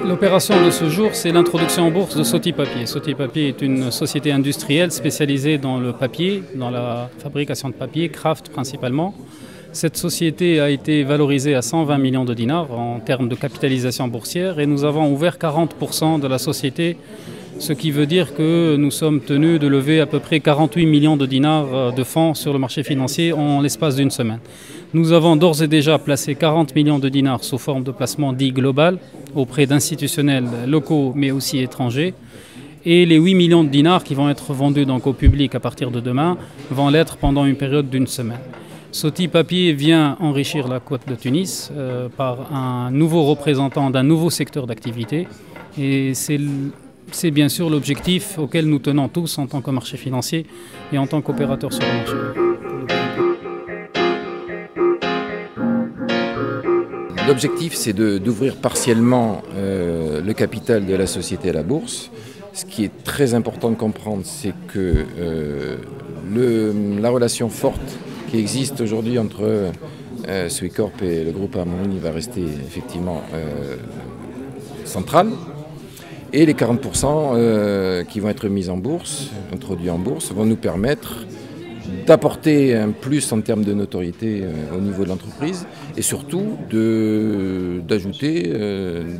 L'opération de ce jour, c'est l'introduction en bourse de Soti Papier. Soti Papier est une société industrielle spécialisée dans le papier, dans la fabrication de papier, craft principalement. Cette société a été valorisée à 120 millions de dinars en termes de capitalisation boursière et nous avons ouvert 40% de la société, ce qui veut dire que nous sommes tenus de lever à peu près 48 millions de dinars de fonds sur le marché financier en l'espace d'une semaine. Nous avons d'ores et déjà placé 40 millions de dinars sous forme de placement dit global auprès d'institutionnels locaux mais aussi étrangers. Et les 8 millions de dinars qui vont être vendus donc au public à partir de demain vont l'être pendant une période d'une semaine. Soti Papier vient enrichir la côte de Tunis par un nouveau représentant d'un nouveau secteur d'activité. Et c'est bien sûr l'objectif auquel nous tenons tous en tant que marché financier et en tant qu'opérateur sur le marché. L'objectif, c'est d'ouvrir partiellement le capital de la société à la bourse. Ce qui est très important de comprendre, c'est que la relation forte qui existe aujourd'hui entre Swecorp et le groupe Ammouni va rester effectivement centrale. Et les 40% qui vont être mis en bourse, introduits en bourse, vont nous permettre d'apporter un plus en termes de notoriété au niveau de l'entreprise et surtout d'ajouter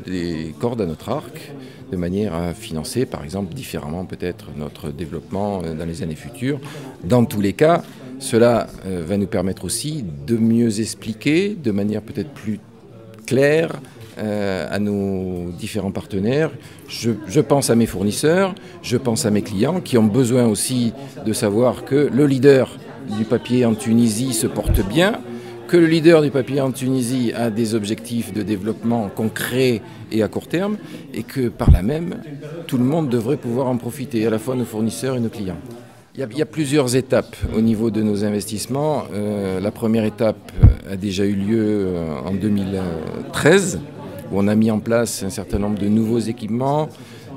des cordes à notre arc de manière à financer par exemple différemment peut-être notre développement dans les années futures. Dans tous les cas, cela va nous permettre aussi de mieux expliquer de manière peut-être plus claire à nos différents partenaires. Je pense à mes fournisseurs, je pense à mes clients qui ont besoin aussi de savoir que le leader du papier en Tunisie se porte bien, que le leader du papier en Tunisie a des objectifs de développement concrets et à court terme et que par là même, tout le monde devrait pouvoir en profiter, à la fois nos fournisseurs et nos clients. Il y a plusieurs étapes au niveau de nos investissements. La première étape a déjà eu lieu en 2013, où on a mis en place un certain nombre de nouveaux équipements,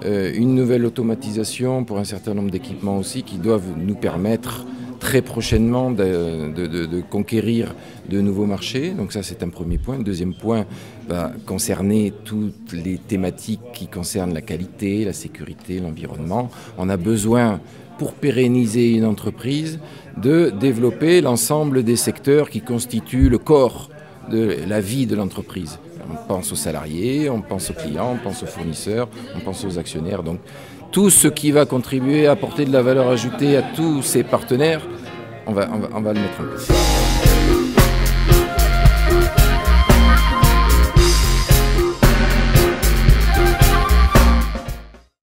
une nouvelle automatisation pour un certain nombre d'équipements aussi qui doivent nous permettre très prochainement de conquérir de nouveaux marchés. Donc ça, c'est un premier point. Le deuxième point va concerner toutes les thématiques qui concernent la qualité, la sécurité, l'environnement. On a besoin, pour pérenniser une entreprise, de développer l'ensemble des secteurs qui constituent le corps de la vie de l'entreprise. On pense aux salariés, on pense aux clients, on pense aux fournisseurs, on pense aux actionnaires. Donc tout ce qui va contribuer à apporter de la valeur ajoutée à tous ces partenaires, on va le mettre en place.